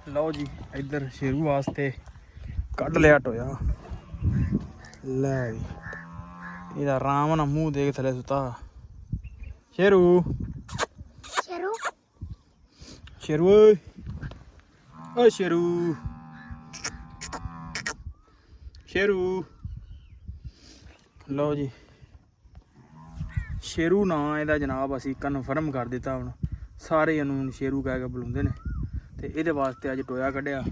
ਲਓ ਜੀ ਇੱਧਰ ਸ਼ੇਰੂ ਵਾਸਤੇ ਕੱਢ ਲਿਆ ਟੋਇਆ। ਲੈ ਵੀ ਇਹਦਾ ਆਰਾਮ ਨਾਲ ਮੂੰਹ ਦੇ ਕੇ ਥੱਲੇ ਸੁੱਤਾ। ਸ਼ੇਰੂ ਸ਼ੇਰੂ ਸ਼ੇਰੂ ਓਏ ਓ ਸ਼ੇਰੂ ਸ਼ੇਰੂ। ਲਓ ਜੀ ਸ਼ੇਰੂ ਨਾਂ ਇਹਦਾ ਜਨਾਬ ਅਸੀਂ ਕਨਫਰਮ ਕਰ ਦਿੱਤਾ। ਹੁਣ ਸਾਰੇ ਇਹਨੂੰ ਸ਼ੇਰੂ ਕਹਿ ਕੇ ਬੁਲਾਉਂਦੇ ਨੇ ਤੇ ਇਹਦੇ ਵਾਸਤੇ ਅੱਜ ਟੋਇਆ ਕੱਢਿਆ।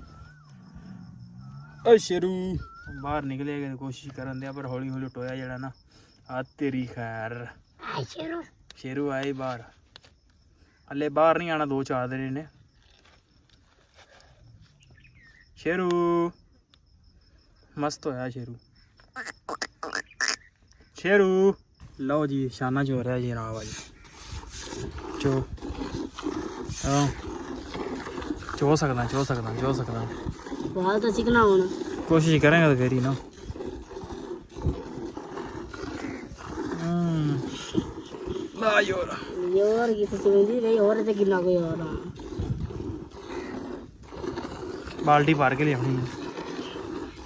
ਓ ਸ਼ੇਰੂ ਬਾਹਰ ਨਿਕਲੇ ਦੀ ਕੋਸ਼ਿਸ਼ ਕਰਨ ਦਿਆ ਪਰ ਹੌਲੀ ਹੌਲੀ ਟੋਇਆ ਜਿਹੜਾ ਨਾ ਆ ਤੇਰੀ ਖੈਰ। ਹਾਏ ਸ਼ੇਰੂ ਸ਼ੇਰੂ ਆਏ ਬਾਹਰ, ਹਲੇ ਬਾਹਰ ਨਹੀਂ ਆਣਾ, 2-4 ਦਿਨ ਨੇ। ਸ਼ੇਰੂ ਮਸਤ ਹੋਇਆ ਸ਼ੇਰੂ। ਸ਼ੇਰੂ ਲਓ ਜੀ ਸ਼ਾਨਾ ਚ ਹੋ ਰਿਹਾ ਜੀ ਜਨਾਬ ਅੱਜ ਚੋ ਚੋ ਸਕਦਾ ਬਾਲ ਤਾਂ ਸਿੱਖਣਾ ਹੁਣ। ਕੋਸ਼ਿਸ਼ ਕਰਾਂਗੇ ਤਾਂ ਫੇਰ ਹੀ ਨਾ। ਨਾ ਯਾਰ ਯਾਰ ਕੀ ਤੁਸੀਂ ਵੇਂਦੀ ਰਹੀ ਹੋਰ ਤੇ ਕਿੰਨਾ ਕੋਈ ਹੋਰ ਆ। ਬਾਲਟੀ ਭਰ ਕੇ ਲਿਆਉਣੀ ਹੈ।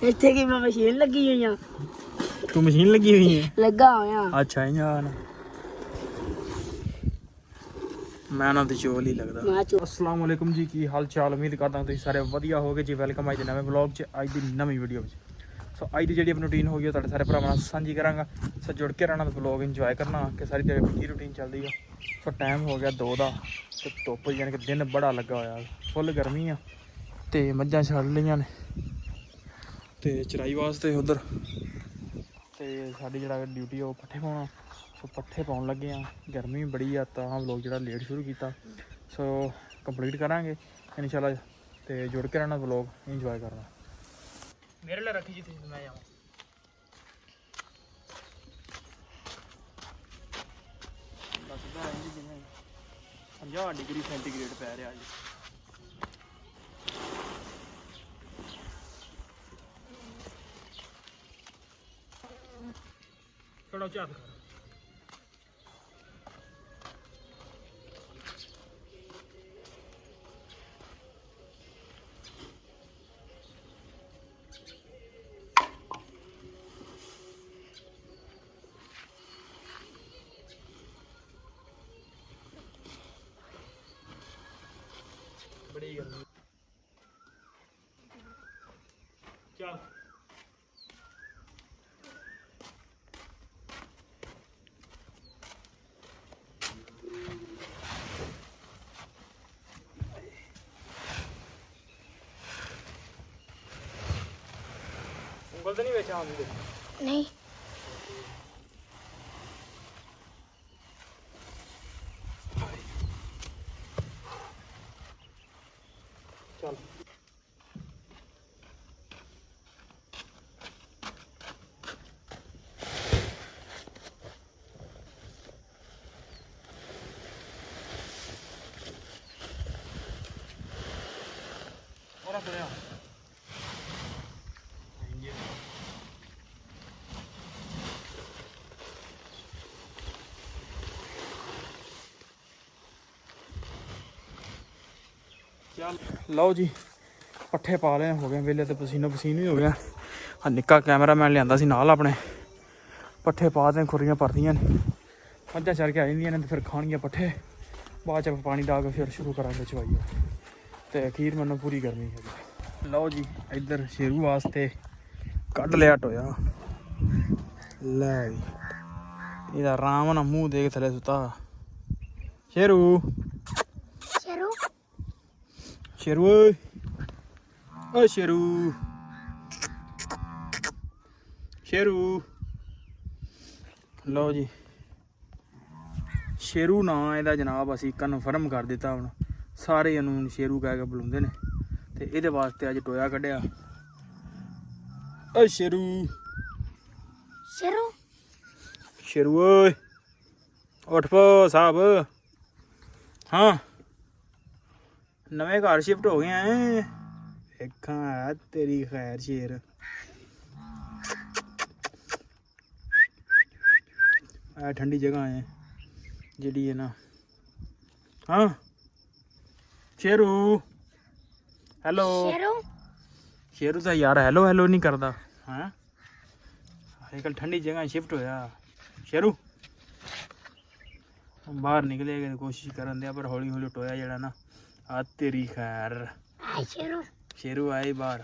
ਇੱਥੇ ਕੀ ਮੈਂ ਮਸ਼ੀਨ ਲੱਗੀ ਹੋਈ ਆ। ਤੂੰ ਮਸ਼ੀਨ ਲੱਗੀ ਹੋਈ ਹੈ? ਲੱਗਾ ਹੋਇਆ। ਅੱਛਾ ਯਾਰ ਮੈਂ ਨਾ ਤੇ ਚੋਲ ਹੀ ਲੱਗਦਾ। ਮੈਂ अस्सलाम वालेकुम जी, की हाल चाल? उम्मीद करता तुम सारे वधिया होगे जी। वेलकम अज नवे ब्लॉग च, अज की नवी वीडियो में। सो अज की जी अपनी रूटीन होगी तो सारे भरावां नाल सांझी करांगा। सो जुड़ के रहना तो ब्लॉग इंजॉय करना कि सारी तेरी की रूटीन चलती है। सो टाइम हो गया 2 का तो धुप्प यानी कि दिन बड़ा लगा होया, फुल गर्मी आ ते मझां छड़ लईआं ने ते चराई वास्ते उधर ते साडी जिहड़ा ड्यूटी है पट्ठे पाउणा। सो पट्ठे पाउण लगे आ, गर्मी भी बड़ी आ तां ब्लॉग जिहड़ा लेट शुरू कीता। सो कंप्लीट करांगे इंशाल्लाह ते जुड़ के रहना ब्लॉग इंजॉय करना। मेरे लिए रखी जिथे मैं जाऊँ। लगता है जिवें 50 डिग्री सेंटीग्रेड पै रहा जी। थोड़ा उच्चा कर। बड़ी गर्मी चल ਉਂਗਲ तो नहीं बेचा आंदी नहीं। चल और सुनिया चल। लो जी पट्ठे पा ले हो गए वेले तो पसीनो पसीन भी हो गया। हाँ निक्का कैमरामैन लिया सी नाल अपने। पट्ठे पा दें खुरियां भरदियां ने मझां चढ़ के आ जांदियां ने ते फिर खानियां पट्ठे। बाद च पानी डा के फिर शुरू करांगे चवाई ते अखीर मैनू पूरी गर्मी है। लो जी इधर शेरू वास्ते कढ़ लिया टोया। लै भी ਇਹਦਾ ਆਰਾਮ ਨਾਲ ਮੂੰਹ ਦੇ ਕੇ ਥੱਲੇ ਸੁੱਤਾ। ਸ਼ੇਰੂ ਸ਼ੇਰੂ ਸ਼ੇਰੂ ਓਏ ਓ ਸ਼ੇਰੂ ਸ਼ੇਰੂ। ਲਓ ਜੀ ਸ਼ੇਰੂ ਨਾਂ ਇਹਦਾ ਜਨਾਬ ਅਸੀਂ ਕਨਫਰਮ ਕਰ ਦਿੱਤਾ। ਹੁਣ ਸਾਰੇ ਇਹਨੂੰ ਸ਼ੇਰੂ ਕਹਿ ਕੇ ਬੁਲਾਉਂਦੇ ਨੇ ਤੇ ਇਹਦੇ ਵਾਸਤੇ ਅੱਜ ਟੋਇਆ ਕੱਢਿਆ। ਓ ਸ਼ੇਰੂ ਸ਼ੇਰੂ ਸ਼ੇਰੂ ਓਏ ਉੱਠ ਪੋ ਸਾਹਿਬ। ਹਾਂ ਨਵੇਂ ਘਰ ਸ਼ਿਫਟ ਹੋ ਗਏ ਐ। ਵੇਖਾਂ ਆ ਤੇਰੀ ਖੈਰ ਸ਼ੇਰ। ਆ ਠੰਡੀ ਜਗ੍ਹਾ ਹੈ ਜਿਹੜੀ ਹੈ ਨਾ। ਹਾਂ ਸ਼ੇਰੂ ਹੈਲੋ ਸ਼ੇਰੂ ਸ਼ੇਰੂ ਤਾਂ ਯਾਰ ਹੈਲੋ ਹੈਲੋ ਨਹੀਂ ਕਰਦਾ ਹਾਂ ਅੱਜ ਕੱਲ੍ਹ ਠੰਡੀ ਜਗ੍ਹਾ ਸ਼ਿਫਟ ਹੋਇਆ ਸ਼ੇਰੂ ਬਾਹਰ ਨਿਕਲੇਗਾ ਤੇ ਕੋਸ਼ਿਸ਼ ਕਰਨ ਦਿਆ ਪਰ ਹੌਲੀ ਹੌਲੀ ਟੋਇਆ ਜਿਹੜਾ ਨਾ ਆ ਤੇਰੀ ਖੈਰ ਹਾਏ ਸ਼ੇਰੂ ਸ਼ੇਰੂ ਆਏ ਬਾਹਰ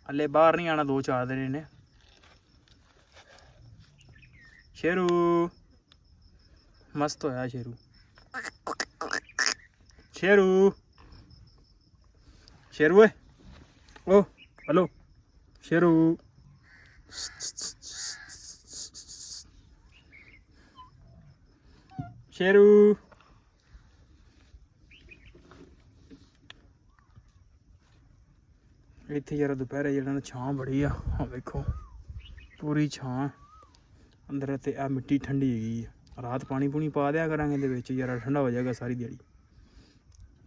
ਹਲੇ ਬਾਹਰ ਨਹੀਂ ਆਣਾ 2-4 ਦਿਨ ਨੇ ਸ਼ੇਰੂ ਮਸਤ ਹੋਇਆ ਸ਼ੇਰੂ ਸ਼ੇਰੂ ਸ਼ੇਰੂ ਓਏ ਓ ਹਲੋ ਸ਼ੇਰੂ ਸ਼ੇਰੂ ਇੱਥੇ ਯਾਰ ਦੁਪਹਿਰੇ ਜਿਹੜਾ ਨਾ ਛਾਂ ਬੜੀ ਆ ਆਹ ਵੇਖੋ ਪੂਰੀ ਛਾਂ ਅੰਦਰ ਤੇ ਆ ਮਿੱਟੀ ਠੰਡੀ ਹੈਗੀ ਆ ਰਾਤ ਪਾਣੀ ਪੂਣੀ ਪਾ ਦਿਆ ਕਰਾਂਗੇ ਇਹਦੇ ਵਿੱਚ ਯਾਰ ਠੰਡਾ ਹੋ ਜਾਏਗਾ ਸਾਰੀ ਦਿਹਾੜੀ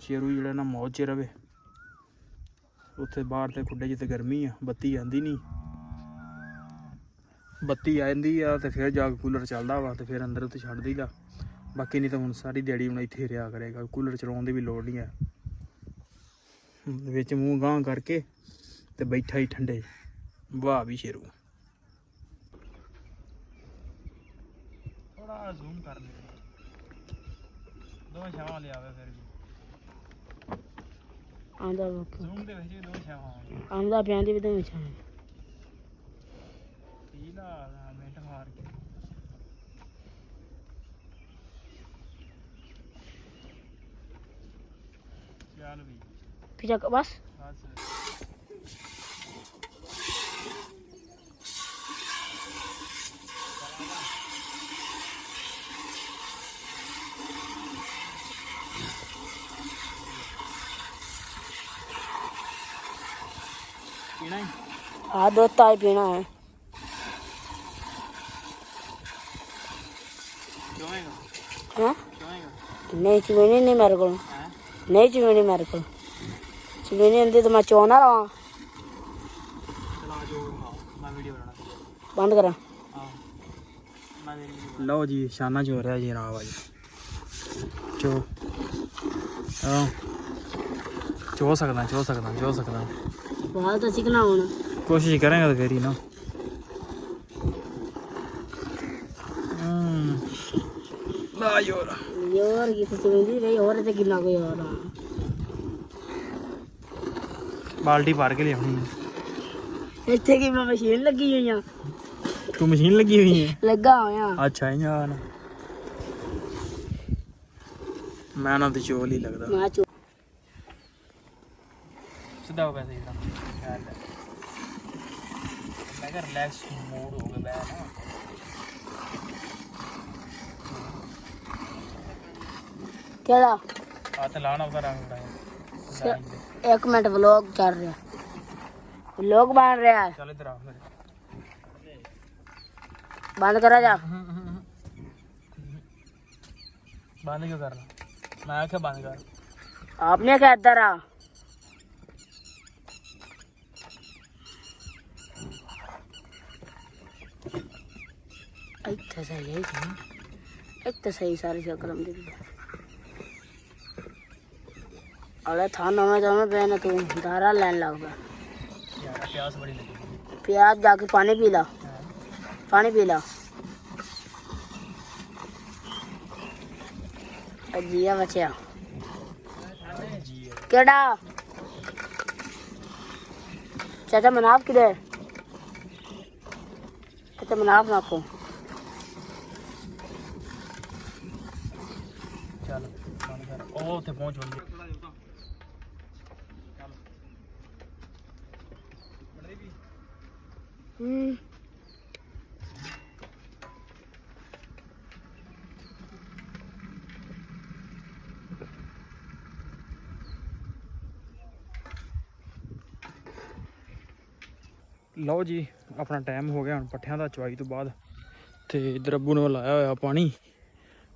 ਸ਼ੇਰੂ ਜਿਹੜਾ ਨਾ ਮੌਜ 'ਚ ਰਵੇ ਉੱਥੇ ਬਾਹਰ ਤੇ ਖੁੱਡੇ ਜਿੱਥੇ ਗਰਮੀ ਆ ਬੱਤੀ ਆਂਦੀ ਨਹੀਂ ਬੱਤੀ ਆ ਜਾਂਦੀ ਆ ਤੇ ਫਿਰ ਜਾ ਕੇ ਕੂਲਰ ਚੱਲਦਾ ਵਾ ਤੇ ਫਿਰ ਅੰਦਰ ਉੱਤੇ ਛੱਡ ਦਈਦਾ ਬਾਕੀ ਨਹੀਂ ਤਾਂ ਹੁਣ ਸਾਰੀ ਦਿਹਾੜੀ ਹੁਣ ਇੱਥੇ ਰਿਹਾ ਕਰੇਗਾ ਕੂਲਰ ਚਲਾਉਣ ਦੀ ਵੀ ਲੋੜ ਨਹੀਂ ਹੈ ਵਿੱਚ ਮੂੰਹ ਗਾਂਹ ਕਰਕੇ ਤੇ ਬੈਠਾ ਹੀ ਠੰਡੇ ਵਾਹ ਵੀ ਸ਼ੇਰੂ ਥੋੜਾ ਜ਼ੂਮ ਕਰ ਲੈ ਦੋ ਛਾਵਾਂ ਲਿਆਵੇ ਫਿਰ ਵੀ ਆਂਦਾ ਵੇਖੋ ਜ਼ੂਮ ਦੇ ਵਿੱਚ ਵੀ ਦੋ ਛਾਵਾਂ ਆਂਦਾ ਪਿਆਂ ਦੀ ਵੀ ਤਾਂ ਵਿਛਾ ਪੀਲਾ ਮਿੰਟ ਮਾਰ ਕੇ ਚੱਲ ਵੀ ਪਿਛਾ ਬਸ ਬਸ ਪੀਣਾ ਹੀ ਆ ਦੋ ਤਾਈ ਪੀਣਾ ਹੈ ਕਿਉਂਗਾ ਹਾਂ ਕਿਉਂਗਾ ਨਹੀਂ ਚੁਣੀ ਨਹੀਂ ਮੇਰੇ ਕੋਲ ਹੈ ਨਹੀਂ ਚੁਣੀ ਮੇਰੇ ਕੋਲ ਚੁਣੀ ਹੁੰਦੀ ਤਾਂ ਮੈਂ ਚੋਣਾ ਰਵਾਂ ਚਲਾ ਜੋ ਮੈਂ ਵੀਡੀਓ ਬਣਾਉਣਾ ਬੰਦ ਕਰਾਂ ਲਓ ਜੀ ਸ਼ਾਨਾ ਚ ਹੋ ਰਿਹਾ ਜੀ ਰਾਵ ਅੱਜ ਚੋ ਚੋ ਸਕਦਾ ਬਾਅਦ ਤਾਂ ਸਿੱਖਣਾ ਹੁਣ ਕੋਸ਼ਿਸ਼ ਕਰਾਂਗੇ ਤਾਂ ਫੇਰ ਹੀ ਨਾ ਲਾ ਯਾਰ ਯਾਰ ਕਿਤੇ ਚੁਣੀ ਰਹੀ ਹੋਰ ਤੇ ਕਿੰਨਾ ਕੋਈ ਹੋਰ ਆ ਬਾਲਟੀ ਭਰ ਕੇ ਲਿਆਉਣੀ ਹੈ ਇੱਥੇ ਕੀ ਮੈਂ ਮਸ਼ੀਨ ਲੱਗੀ ਹੋਈ ਆ ਤੂੰ ਮਸ਼ੀਨ ਲੱਗੀ ਹੋਈ ਹੈ ਲੱਗਾ ਹੋਇਆ ਅੱਛਾ ਯਾਰ ਮੈਂ ਨਾ ਤੇ ਚੋਲ ਹੀ ਲੱਗਦਾ ਮੈਂ ਸਿੱਧਾ ਹੋ ਗਿਆ ਸਹੀ ਤਾਂ ਮੈਂ ਕਿਹਾ ਰਿਲੈਕਸ ਮੋਡ ਹੋ ਗਿਆ ਬੈ ਨਾ ਕਿਹੜਾ ਹੱਥ ਲਾਣਾ ਉਹਦਾ ਰੰਗ ਦਾ ਇੱਕ ਮਿੰਟ ਵਲੌਗ ਚੱਲ ਰਿਹਾ ਵਲੌਗ ਬਣ ਰਿਹਾ ਹੈ ਚੱਲ ਇਧਰ ਆ ਮੇਰੇ ਬੰਦ ਕਰਾ ਜਾ ਬੰਦ ਕਿਉਂ ਕਰਨਾ ਮੈਂ ਆਖਿਆ ਬੰਦ ਕਰ आपने क्या इधर आ एक तो सही है एक तो सही सारी शक्ल दे अरे थाना में तो मैं पहले तू धारा लाइन लग गया यार प्यास बड़ी लगी प्याज जाके पानी पी ला जिया बचिया केड़ा चाचा मनाफ किधर चाचा मनाफ नाखो चल बंद कर ओ ਉੱਥੇ ਪਹੁੰਚ ਬੰਦੀ ਲਓ ਜੀ ਆਪਣਾ ਟਾਈਮ ਹੋ ਗਿਆ ਹੁਣ ਪੱਠਿਆਂ ਦਾ ਚਵਾਈ ਤੋਂ ਬਾਅਦ ਤੇ ਇਧਰ ਅੱਬੂ ਨੇ ਲਾਇਆ ਹੋਇਆ ਪਾਣੀ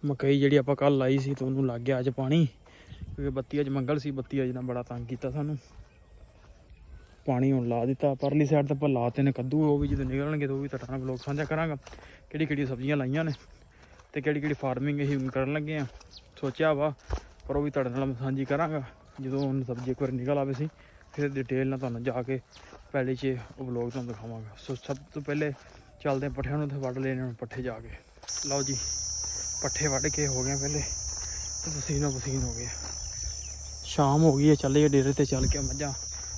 ਮਕਈ ਜਿਹੜੀ ਆਪਾਂ ਕੱਲ ਲਾਈ ਸੀ ਤੇ ਉਹਨੂੰ ਲੱਗ ਗਿਆ ਅੱਜ ਪਾਣੀ ਕਿਉਂਕਿ ਬੱਤੀ ਅੱਜ ਮੰਗਲ ਸੀ ਬੱਤੀ ਅੱਜ ਨੇ ਬੜਾ ਤੰਗ ਕੀਤਾ ਸਾਨੂੰ ਪਾਣੀ ਹੁਣ ਲਾ ਦਿੱਤਾ ਪਰਲੀ ਸਾਈਡ ਤੇ ਆਪਾਂ ਲਾਤੇ ਨੇ ਕੱਦੂ ਉਹ ਵੀ ਜਦੋਂ ਨਿਕਲਣਗੇ ਤਾਂ ਉਹ ਵੀ ਤੁਹਾਡੇ ਨਾਲ ਵਲੋਗ ਸਾਂਝਾ ਕਰਾਂਗਾ ਕਿਹੜੀ ਕਿਹੜੀ ਸਬਜ਼ੀਆਂ ਲਾਈਆਂ ਨੇ ਤੇ ਕਿਹੜੀ ਕਿਹੜੀ ਫਾਰਮਿੰਗ ਅਸੀਂ ਕਰਨ ਲੱਗੇ ਆ ਸੋਚਿਆ ਵਾ ਪਰ ਉਹ ਵੀ ਤੁਹਾਡੇ ਨਾਲ ਸਾਂਝੀ ਕਰਾਂਗਾ ਜਦੋਂ ਹੁਣ ਸਬਜ਼ੀ ਇੱਕ ਵਾਰ ਨਿਕਲ ਆਵੇ ਸੀ ਫਿਰ ਡਿਟੇਲ ਨਾਲ ਤੁਹਾਨੂੰ ਜਾ ਕੇ ਪਹਿਲੇ 'ਚ ਉਹ ਵਲੋਗ ਤੁਹਾਨੂੰ ਦਿਖਾਵਾਂਗਾ। ਸੋ ਸਭ ਤੋਂ ਪਹਿਲੇ ਚੱਲਦੇ ਹਾਂ ਪੱਠਿਆਂ ਨੂੰ ਤੇ ਵੱਢ ਲੈਣੇ ਹੁਣ ਪੱਠੇ ਜਾ ਕੇ। ਲਓ ਜੀ ਪੱਠੇ ਵੱਢ ਕੇ ਹੋ ਗਏ ਪਹਿਲੇ ਤੇ ਪਸੀਨੋ ਪਸੀਨ ਹੋ ਗਏ। ਸ਼ਾਮ ਹੋ ਗਈ ਹੈ, ਚੱਲੇ ਡੇਰੇ ਤੇ ਚੱਲ ਕੇ ਮੱਝਾਂ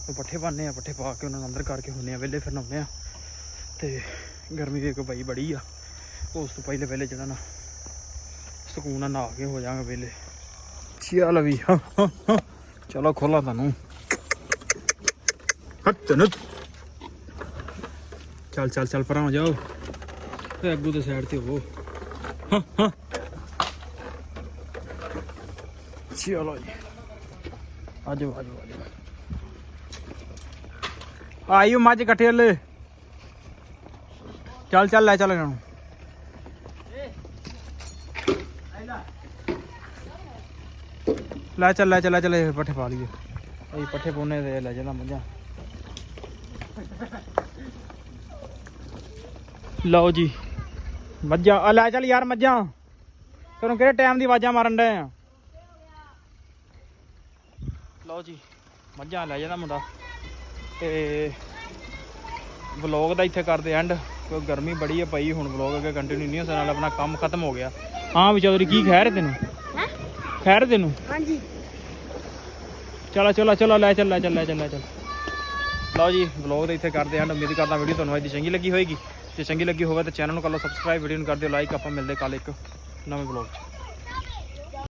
ਉਹ ਪੱਠੇ ਪਾਉਂਦੇ ਆ, ਪੱਠੇ ਪਾ ਕੇ ਉਹਨਾਂ ਨੂੰ ਅੰਦਰ ਕਰਕੇ ਹੁੰਦੇ ਆ ਵਿਹਲੇ, ਫਿਰ ਨਹਾਉਂਦੇ ਆ। ਤੇ ਗਰਮੀ ਦੀ ਇੱਕ ਬਾਈ ਬੜੀ ਆ, ਉਸ ਤੋਂ ਪਹਿਲੇ ਜਿਹੜਾ ਨਾ ਸਕੂਨ ਨਾਲ ਨਹਾ ਕੇ ਹੋ ਜਾਵਾਂਗੇ ਵਿਹਲੇ। ਚੱਲ ਵੀ ਚਲੋ ਖੋਲਾ ਤੁਹਾਨੂੰ ਚੱਲ ਚੱਲ ਚੱਲ ਪਰਾਂ ਹੋ ਜਾਓ ਤੇ ਅੱਗੂ ਦੇ ਸਾਈਡ ਤੇ ਹੋਵੋ। ਚਲੋ ਜੀ ਆਜੋ ਆਜੋ ਆਜੋ ਆਇਓ ਮੱਝ ਇਕੱਠੇ ਲੈ ਚੱਲ ਚੱਲ ਲੈ ਚੱਲ ਇਹਨਾਂ ਨੂੰ। ਲੈ ਚੱਲ ਪੱਠੇ ਪਾ ਲਈਏ। ਅਸੀਂ ਪੱਠੇ ਪਾਉਣੇ ਤੇ ਲੈ ਜਾਂਦਾ ਮੱਝਾਂ। ਲਓ ਜੀ ਮੱਝਾਂ ਆ ਲੈ ਚੱਲ ਯਾਰ ਮੱਝਾਂ, ਤੈਨੂੰ ਕਿਹੜੇ ਟਾਈਮ ਦੀ ਆਵਾਜ਼ਾਂ ਮਾਰਨ ਡਏ ਆ। ਲਓ ਜੀ ਮੱਝਾਂ ਲੈ ਜਾਂਦਾ ਮੁੰਡਾ ਤੇ ਵਲੋਗ ਦਾ ਇੱਥੇ ਕਰਦੇ ਐਂਡ, ਕਿਉਂਕਿ ਗਰਮੀ ਬੜੀ ਹੈ ਪਈ। ਹੁਣ ਵਲੋਗ ਅੱਗੇ ਕੰਟੀਨਿਊ ਨਹੀਂ ਹੋ ਸਕਦਾ, ਨਾਲ ਆਪਣਾ ਕੰਮ ਖਤਮ ਹੋ ਗਿਆ। ਹਾਂ ਵੀ ਚੌਧਰੀ ਕੀ ਖੈਰ ਹੈ ਤੈਨੂੰ? ਖੈਰ ਤੈਨੂੰ? ਹਾਂਜੀ ਚਲੋ ਲੈ ਚੱਲ। ਲਓ ਜੀ ਵਲੋਗ ਦਾ ਇੱਥੇ ਕਰਦੇ ਐਂਡ। ਉਮੀਦ ਕਰਦਾ ਵੀਡੀਓ ਤੁਹਾਨੂੰ ਅੱਜ ਦੀ ਚੰਗੀ ਲੱਗੀ ਹੋਏਗੀ। ਜੇ ਚੰਗੀ ਲੱਗੀ ਹੋਵੇ ਤਾਂ ਚੈਨਲ ਨੂੰ ਕਰ ਲਓ ਸਬਸਕ੍ਰਾਈਬ, ਵੀਡੀਓ ਨੂੰ ਕਰ ਦਿਓ ਲਾਈਕ। ਆਪਾਂ ਮਿਲਦੇ ਕੱਲ ਇੱਕ ਨਵੇਂ ਵਲੋਗ 'ਚ।